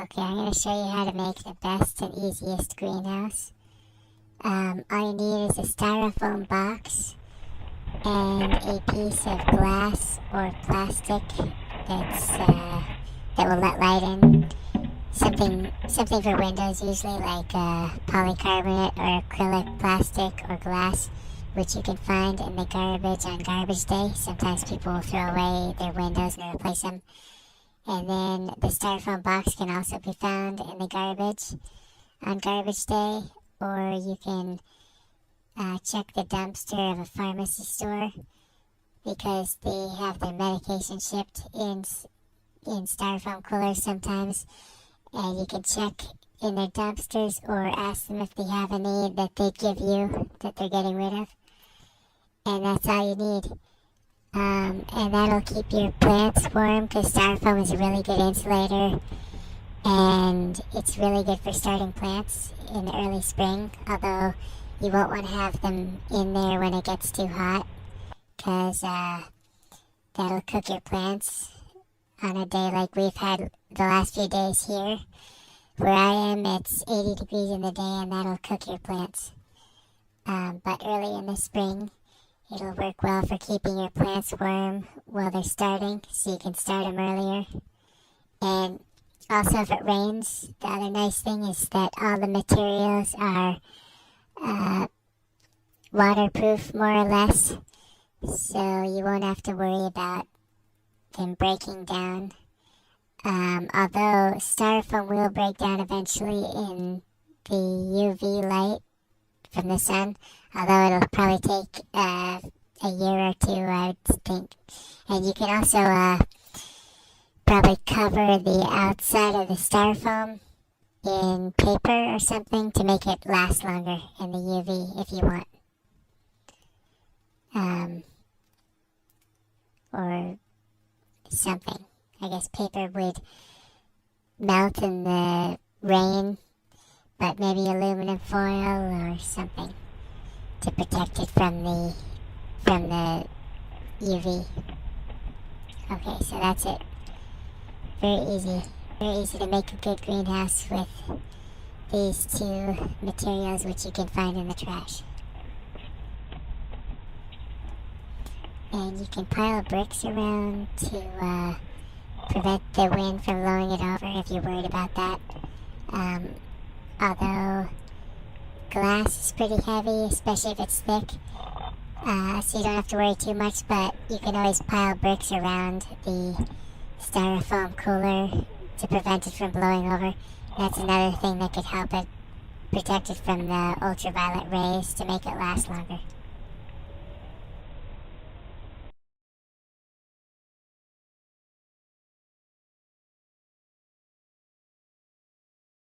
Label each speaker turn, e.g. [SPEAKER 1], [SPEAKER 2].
[SPEAKER 1] Okay, I'm going to show you how to make the best and easiest greenhouse. All you need is a styrofoam box and a piece of glass or plastic that will let light in. Something for windows, usually like polycarbonate or acrylic plastic or glass, which you can find in the garbage on garbage day. Sometimes people will throw away their windows and replace them. And then the styrofoam box can also be found in the garbage on garbage day, or you can check the dumpster of a pharmacy store because they have their medication shipped in styrofoam coolers sometimes, and you can check in their dumpsters or ask them if they have any that they give you that they're getting rid of. And that's all you need. And that'll keep your plants warm because styrofoam is a really good insulator, and it's really good for starting plants in the early spring, although you won't want to have them in there when it gets too hot because that'll cook your plants on a day like we've had the last few days here. Where I am, it's 80 degrees in the day, and that'll cook your plants. But early in the spring, it'll work well for keeping your plants warm while they're starting, so you can start them earlier. And also, if it rains, the other nice thing is that all the materials are waterproof, more or less, so you won't have to worry about them breaking down. Although styrofoam will break down eventually in the UV light from the sun, although it'll probably take a year or two, I would think. And you can also probably cover the outside of the styrofoam in paper or something to make it last longer in the UV if you want. Or something. I guess paper would melt in the rain, but maybe aluminum foil or something to protect it from the UV. Okay, so that's it. Very easy to make a good greenhouse with these two materials, which you can find in the trash. And you can pile bricks around to prevent the wind from blowing it over if you're worried about that. Although glass is pretty heavy, especially if it's thick, so you don't have to worry too much, but you can always pile bricks around the styrofoam cooler to prevent it from blowing over. That's another thing that could help it protect it from the ultraviolet rays to make it last longer.